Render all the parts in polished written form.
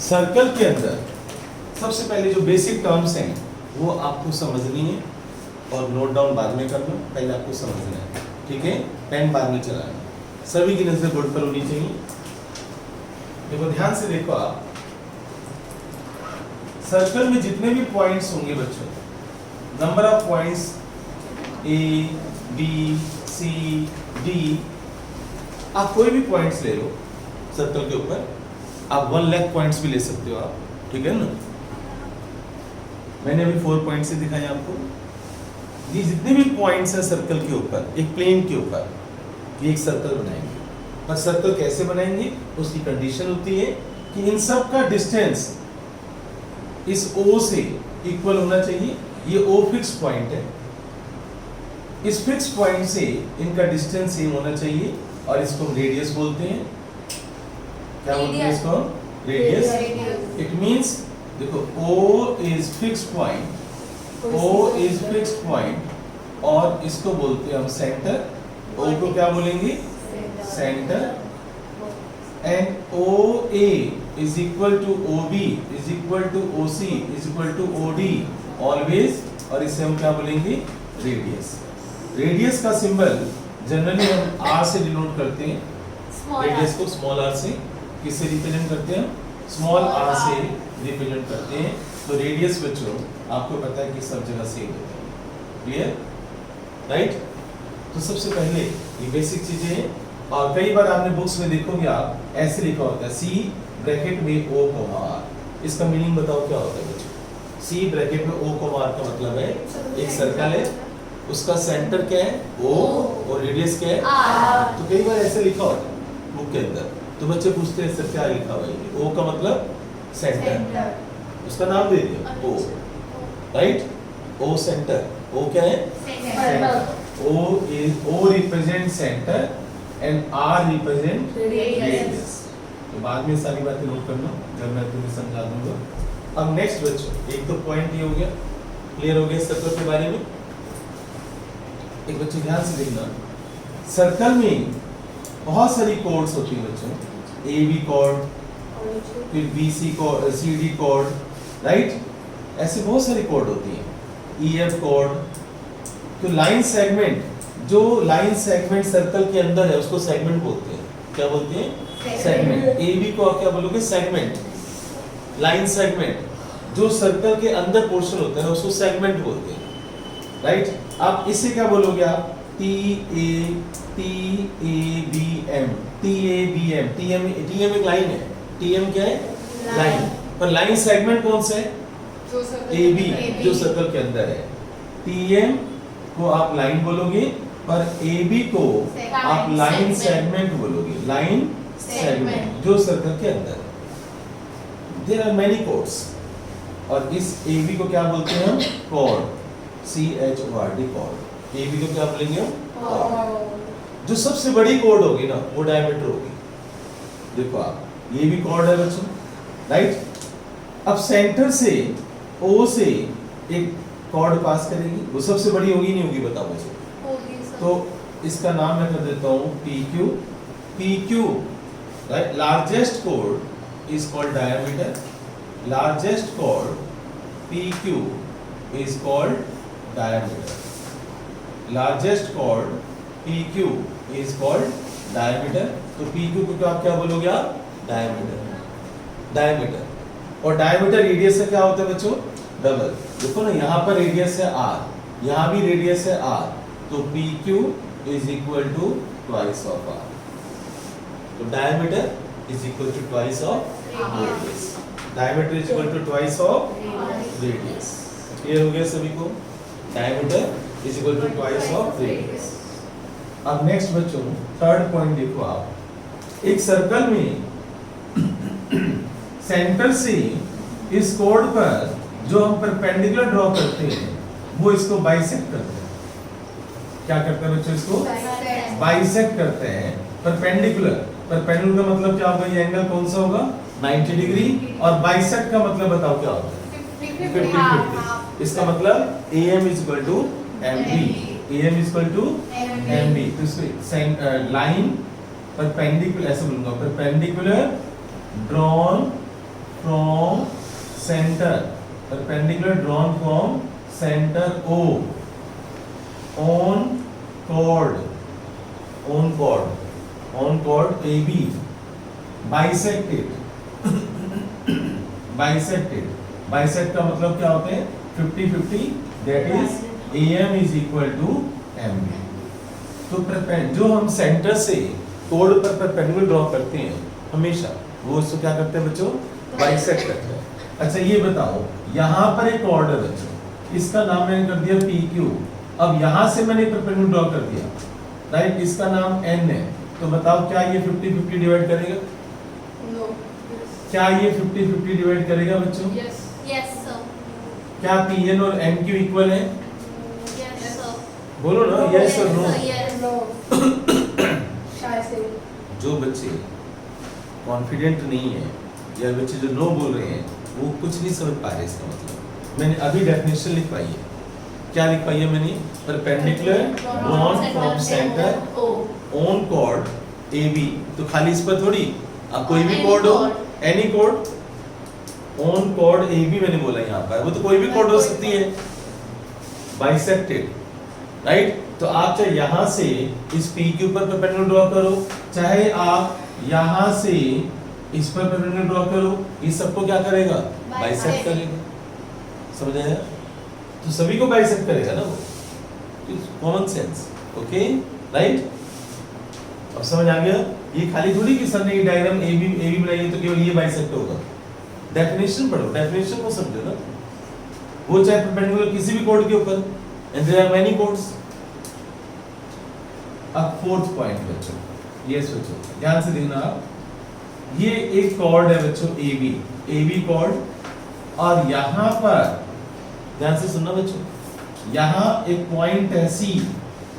Circle के अंदर सबसे पहले जो बेसिक टर्म्स हैं वो आपको समझनी है और नोट डाउन बाद में करना, पहले आपको समझना है, ठीक है। पेन बाद में चलाना, सभी की नजर बोर्ड पर होनी चाहिए। देखो ध्यान से देखो आप, सर्कल में जितने भी पॉइंट्स होंगे बच्चों, number of points A B C D, आप कोई भी पॉइंट्स ले लो सर्कल के ऊपर, आप 1 लाख पॉइंट्स भी ले सकते हो आप, ठीक है ना। मैंने अभी 4 पॉइंट से दिखाए आपको। ये जितने भी पॉइंट्स हैं सर्कल के ऊपर, एक प्लेन के ऊपर, ये एक सर्कल बनाएंगे। और सर्कल कैसे बनाएंगे, उसकी कंडीशन होती है कि इन सब का डिस्टेंस इस O से इक्वल होना चाहिए। ये O फिक्स पॉइंट है, इस फिक्स पॉइंट से इनका डिस्टेंस सेम होना चाहिए और इसको हम रेडियस बोलते हैं। क्या बोलते हैं इसको? रेडियस। इट मींस देखो O is fix point, O is fix point और इसको बोलते हैं हम सेंटर। O को क्या बोलेंगे? Center. And OA is equal to OB is equal to OC is equal to OD always, और इसे हम क्या बोलेंगे? रेडियस। रेडियस का सिंबल जनरली हम R से डिनोट करते हैं, रेडियस को स्मॉल r से। किससे रिप्रेजेंट करते हैं? स्मॉल r से रिप्रेजेंट करते हैं। तो रेडियस बच्चों आपको पता है कि सब जगह सेम होता है, क्लियर, राइट। तो सबसे पहले ये बेसिक चीजें हैं, और कई बार आपने बुक्स में देखोगे आप ऐसे लिखा होता है C ब्रैकेट में O, R। इसका मीनिंग बताओ क्या होता है बच्चों? C ब्रैकेट में O, R का मतलब है एक सर्कल है, उसका सेंटर क्या है? O, और रेडियस क्या है? R। तो कई बार ऐसे लिखा होता है बुक के अंदर, तो बच्चे पूछते हैं सर क्या लिखा हुआ है? O का मतलब सेंटर, उसका नाम दे दिया O, right. O centre, O क्या है? Centre. O represent centre and R represent radius. तो बाद में सारी बातें नोट करना जब मैं तुम्हें समझा दूंगा। अब नेक्स्ट बच्चों, एक तो पॉइंट ये हो गया, क्लियर हो गया सर्कल के बारे में। एक बच्चे ध्यान से देखना, सर्कल में बहुत सारी कोड्स होती हैं बच्चों, AB कोड, फिर BC code, CD code, right. ऐसे बहुत सारी कोड होती हैं, EF कोड। तो लाइन सेगमेंट, जो लाइन सेगमेंट सर्कल के अंदर है उसको सेगमेंट बोलते हैं। क्या बोलते हैं? सेगमेंट। AB को आप क्या बोलोगे? सेगमेंट। लाइन सेगमेंट जो सर्कल के अंदर पोर्शन होता है उसको सेगमेंट बोलते हैं, राइट। आप इसे क्या बोलोगे? आप TABM, TABM, TM एक लाइन है, TM क्या है? लाइन। पर लाइन सेगमेंट कौन सा है? AB, जो सर्कल के अंदर है। TM को आप लाइन बोलोगे, पर AB को आप लाइन सेगमेंट बोलोगे, लाइन सेगमेंट जो सर्कल के अंदर है। देयर आर मेनी कोड्स, और इस AB को क्या बोलते हैं हम? Code, CHORD code. AB को क्या बोलेंगे हम? कोड। जो सबसे बड़ी कोड होगी ना वो डायमीटर होगी। देखो आप, ये भी कोड है बच्चों, राइट। अब सेंटर से O से एक कॉर्ड पास करेगी, वो सबसे बड़ी होगी नहीं होगी? बताओ मुझे। तो इसका नाम मैं कर देता हूँ PQ। PQ, right. Largest chord is called diameter, largest chord PQ is called diameter, largest chord PQ is called diameter. तो PQ को आप क्या बोलोगे? आप डायमीटर, डायमीटर। और डायमीटर रेडियस से क्या होता है बच्चों? डबल। देखो ना, यहाँ पर रेडियस है R, यहाँ भी रेडियस है R, तो PQ is equal to twice of R। तो diameter is equal to twice of radius, diameter is equal to twice of radius. Clear हो गया सभी को? Diameter is equal to twice of radius. अब next बच्चों, third point देखो आप, एक सर्कल में सेंटर से इस कोड पर जो हम परपेंडिकुलर ड्रॉ करते हैं वो इसको बाइसेक्ट करते हैं। क्या करते हैं बच्चों? इसको बाइसेक्ट करते हैं। परपेंडिकुलर, परपेंडिकुलर का मतलब क्या होगा? ये एंगल कौन सा होगा? 90 डिग्री। और बाइसेक्ट का मतलब बताओ क्या होता है? 50-50। इसका मतलब AM is equal to MB, AM is equal to MB। तो इसको लाइन परपेंडिकुलर ऐसे बोलूंगा, perpendicular drawn from center, perpendicular drawn from center O on chord AB bisected bisect का मतलब क्या होते हैं 50-50, that is AM is equal to MB। तो जो हम सेंटर से कोड पर परपेंडिकुलर ड्रॉ करते हैं हमेशा, वो उसको क्या करते हैं बच्चों, बाइसेक्ट करते हैं। अच्छा ये बताओ, यहाँ पर एक कॉर्ड है बच्चों, इसका नाम मैंने कर दिया PQ। अब यहाँ से मैंने परपेंडिकुलर ड्रॉ कर दिया, राइट, इसका नाम N है। तो बताओ क्या ये 50-50 डिवाइड करेगा? नो। क्या ये 50-50 डिवाइड करेगा बच्चों? यस। Yes sir. क्या PN और NQ इक्वल है? Yes sir. बोलो ना, यस और नो। यस। नो। शायद से। जो बच्चे कॉन्फिडेंट नहीं है या बच्चे जो नो बोल रहे हैं वो कुछ नहीं समझ पा रहे। इसका मतलब मैंने अभी डेफिनेशन लिखवाई है। क्या लिखवाई है मैंने? Perpendicular drawn from center on chord AB। तो खाली इस पर थोड़ी, अब कोई भी कॉर्ड हो, any chord on chord AB मैंने बोला यहाँ पर, वो तो कोई भी कॉर्ड हो सकती है, बाइसेक्टेड, राइट। तो आप चाहे यहाँ से इस PQ पर परपेंडिकुलर ड्रॉ करो, चाहे आप यहाँ से इस पर परपेंडिकुलर ड्रॉ करो, इस सबको क्या करेगा? बाइसेक्ट करेगा। समझ आया? तो सभी को बाइसेक्ट करेगा ना वो, कॉमन सेंस। ओके राइट, अब समझ आ गया? ये खाली थोड़ी कि सर ने ये डायग्राम AB बनाई है तो केवल ये बाइसेक्ट होगा। डेफिनेशन पढ़ो, डेफिनेशन को समझो ना, वो चाहे परपेंडिकुलर किसी भी कोड के ऊपर, and there are many chords. अब फोर्थ पॉइंट बच्चों, ये सोचो, ध्यान से देखना आप, ये एक कॉर्ड है बच्चों AB कॉर्ड, और यहाँ पर ध्यान से सुनना बच्चों, यहाँ एक पॉइंट है C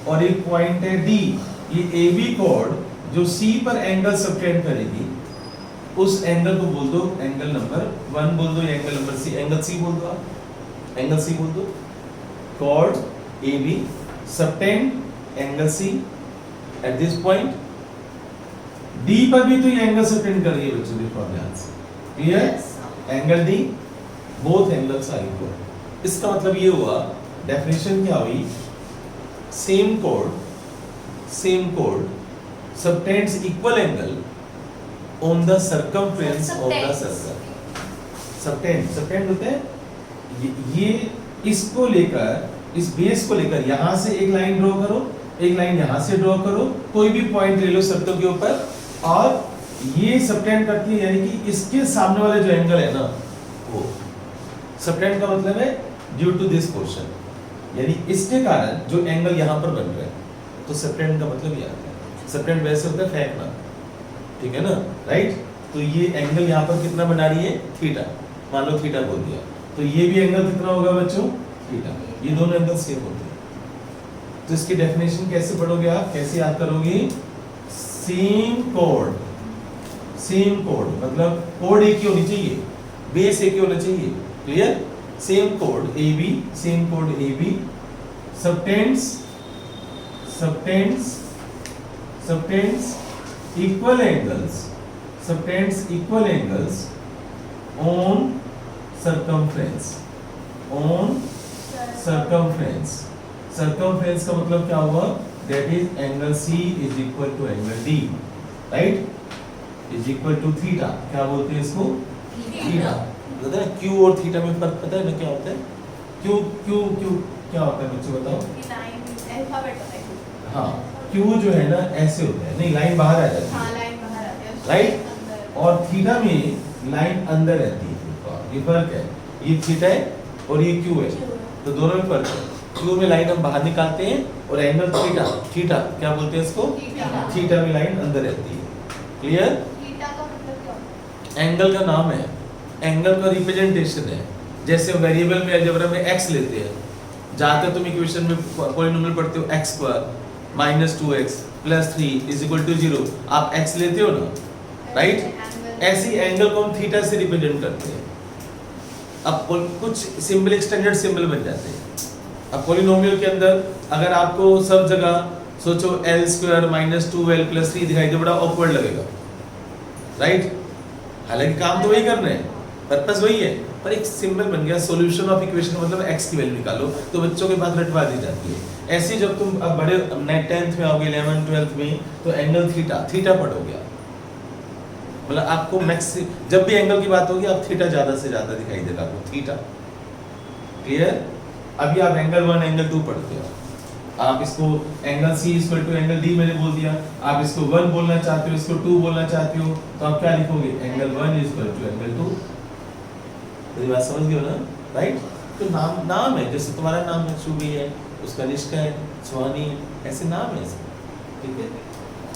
और एक पॉइंट है D। ये AB कॉर्ड जो C पर एंगल सबटेंड करेगी, उस एंगल को बोल दो एंगल नंबर 1 बोल दो, या angle number C, angle C बोल दो, आप एंगल C बोल दो। Chord AB subtend angle C at this point, D पर भी तो ये एंगल सबटेंड कर रही है बच्चों, देखो ध्यान से, clear? Angle D, both angles are equal. इसका मतलब ये हुआ, डेफिनेशन क्या हुई, सेम कोड subtends equal angle on the circumference of the circle. Subtend होते हैं ये इसको लेकर, इस बेस को लेकर यहाँ से एक लाइन ड्रॉ करो, एक लाइन यहाँ से ड्रॉ करो, कोई भी पॉइंट ले लो सर्कल के ऊपर, और ये सबटेंड करती है, यानी कि इसके सामने वाला जो एंगल है ना, वो सबटेंड का मतलब है ड्यू टू दिस पोर्शन, यानी इसके कारण जो एंगल यहाँ पर बन रहा है, तो सबटेंड का मतलब ये आता है। सबटेंड वैसे होता है फेंकना, ठीक है ना, राइट। तो ये एंगल यहाँ पर कितना बना रही है? थीटा, मान लो थीटा बोल दिया, तो ये भी एंगल कितना होगा बच्चों? थीटा। ये दोनों एंगल सेम होते हैं। तो इसकी डेफिनेशन कैसे पढ़ोगे आप, कैसे याद करोगे? सेम कोड मतलब कोड एक ही होनी चाहिए, बेस एक ही होना चाहिए, clear? Same code AB subtends equal angles on circumference का मतलब क्या हुआ? that is angle C is equal to angle D, right, is equal to theta। क्या बोलते हैं इसको? थीटा। पता है Q और थीटा में फर्क पता है ना क्या होता है? Q क्या होता है बच्चों बताओ? हाँ, Q जो है ना ऐसे होता है, नहीं लाइन बाहर आ जाती है, हाँ लाइन बाहर आती है, राइट, और थीटा में लाइन अंदर रहती है। ये फर्क है, ये थीटा है और ये Q है, तो दोनों में फर्क है। Q में लाइन हम बाहर निकालते हैं, और एंगल थीटा क्या बोलते हैं इसको? थीटा में लाइन अंदर रहती है, क्लियर? थीटा का मतलब क्या होता है? एंगल का नाम है, एंगल का रिप्रेजेंटेशन है। जैसे वेरिएबल में अलजेब्रा में x लेते हैं, जहाँ तक तुम इक्वेशन में पॉलिनोमियल पढ़ते हो x square minus 2x plus 3 is equal to 0, आप x लेते हो ना, राइट? ऐसी एंगल को हम थीटा से रिप्रेजेंट करते हैं। अब कुछ सिंबल एक स्टैंडर्ड सिंबल बन जाते हैं। अब पॉलिनोमियल के अंदर अगर आपको सब जगह सोचो l square minus 2l plus 3 दिखाई दे, बड़ा ऑकवर्ड लगेगा, राइट? हालांकि काम तो वही करना है, पर्पस वही है, पर एक सिंबल बन गया। सॉल्यूशन ऑफ इक्वेशन का मतलब x की वैल्यू निकालो, तो बच्चों के पास रटवा दी जाती है। ऐसे ही जब तुम अब बड़े 10th में आओगे, 11th 12th में, तो एंगल थीटा पढ़ोगे आप। मतलब आपको मैक्स जब भी एंगल की बात होगी आप थीटा ज्यादा से ज्यादा दिखाई देगा आपको, थीटा। क्लियर? अभी आप एंगल 1 एंगल 2 पढ़ते हो, आप इसको angle C equal to angle D मैंने बोल दिया, आप इसको 1 बोलना चाहते हो, इसको 2 बोलना चाहते हो, तो आप क्या लिखोगे? Angle 1 equal to angle 2। तो ये बात समझ गए हो ना, राइट? तो नाम है, जैसे तुम्हारा नाम है शुभी है, उसका निष्का है, स्वानी, ऐसे नाम है इसके, ठीक है?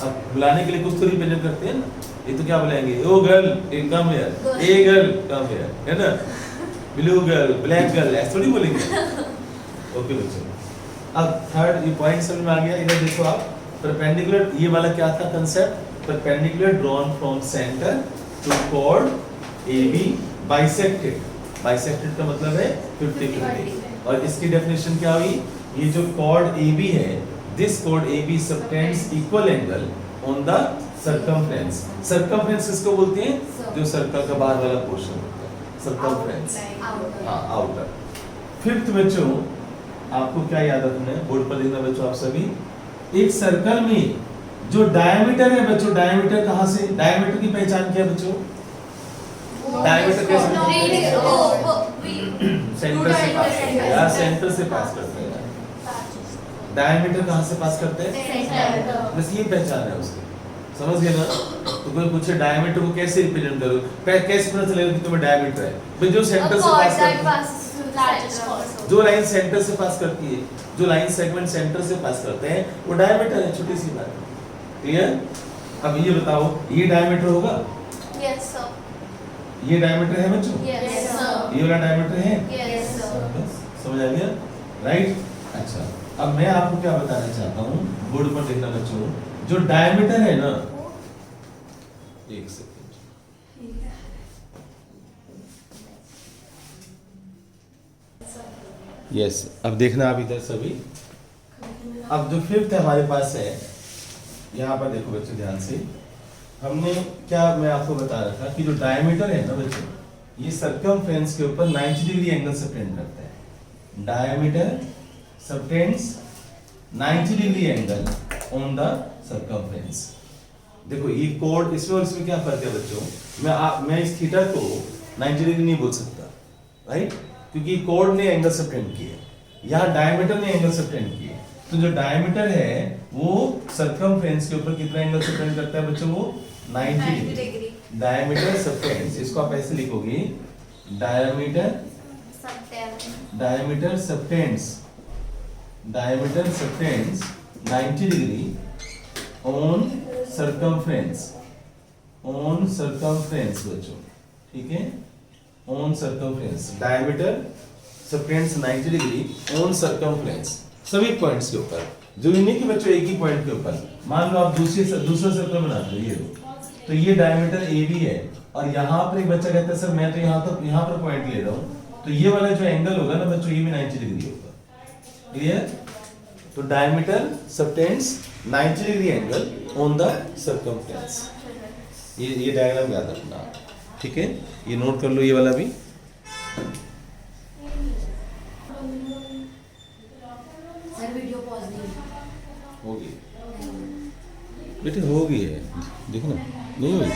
अब बुलाने के लिए कुछ तो रिप्रेजेंट करते हैं ना, ये तो क्या बुलाएंगे? Oh girl come here, hey girl come here, है ना? ब्लू गर्ल, ब्लैक गर्ल, ऐसे थोड़ी बोलेंगे। ओके बच्चों, अब थर्ड ये पॉइंट समझ में आ गया। इधर देखो आप, परपेंडिकुलर, ये वाला क्या था concept? Perpendicular drawn from center to chord AB bisected. Bisected का मतलब है 50-50। और इसकी डेफिनेशन क्या हुई? ये जो कॉर्ड AB है, this cord AB subtends equal angle on the circumference. Circumference किसको बोलते हैं? जो सर्कल का बाहर वाला पोर्शन होता है, सर्कमफ्रेंस। हाँ, आउटर। फिफ्थ बच्चों, आपको क्या याद रखना है, बोर्ड पर लिखना बच्चों आप सभी। एक सर्कल में जो डायमीटर है बच्चों, डायमीटर कहाँ से, डायमीटर की पहचान क्या है बच्चों? डायमीटर कैसे? सेंटर से पास करते हैं यार, सेंटर से पास करते हैं। डायमीटर कहाँ से पास करते हैं? बस ये पहचान है उसकी, समझ गए ना? तो कोई पूछे डायमीटर को कैसे रिप्रेजेंट करो, कैसे पता चलेगा कि तुम्हें डायमीटर है? भाई जो सेंटर से पास करती है, जो लाइन सेंटर से पास करती है, जो लाइन सेगमेंट सेंटर से पास करते हैं, वो डायमीटर है। छोटी सी बात, क्लियर? अब ये बताओ, ये डायमीटर होगा? Yes sir. ये डायमीटर है बच्चों? Yes sir. ये वाला डायमीटर है? Yes sir. बस समझ आ गया, राइट? अच्छा, अब मैं आपको क्या बताना चाहता हूँ, बोर्ड पर देखना बच्चों, जो डायमीटर है ना, एक सेकंड, यस, अब देखना आप इधर सभी। अब जो फिफ्थ हमारे पास है, यहाँ पर देखो बच्चों ध्यान से, हमने क्या, मैं आपको बता रहा था कि जो डायमीटर है ना बच्चों, ये सर्कमफ्रेंस के ऊपर 90 डिग्री एंगल सबटेंड करता है। Diameter subtends 90 degree angle on the circumference. देखो ये कोड, इसमें और इसमें क्या फर्क है बच्चों? मैं इस थीटा को 90 डिग्री नहीं बोल सकता, राइट? क्योंकि कोड ने एंगल सबटेंड किए, यहाँ डायमीटर ने एंगल सबटेंड किए। तो जो डायमीटर है वो सर्कमफ्रेंस के ऊपर कितना एंगल सबटेंड करता है बच्चों? वो 90 डिग्री। डायमीटर सबटेंड्स, इसको आप ऐसे लिखोगे, diameter subtends 90 degree on circumference बच्चों, ठीक है? On circumference, diameter subtends 90 degree on circumference, सभी पॉइंट्स के ऊपर। जरूरी नहीं कि बच्चों एक ही पॉइंट के ऊपर। मान लो आप दूसरा सर्कल बनाते हो, ये तो ये डायमीटर AB है, और यहाँ पर एक बच्चा कहता है सर मैं तो यहाँ पर पॉइंट ले रहा हूँ, तो ये वाला जो एंगल होगा ना बच्चों, ये भी 90 डिग्री होगा। क्लियर? तो diameter subtends 90 degree angle on the circumference. ये डायग्राम याद रखना, ठीक है? ये नोट कर लो, ये वाला भी। सर वीडियो पॉज नहीं होगी बेटे, होगी है, देखो ना, नहीं हुई।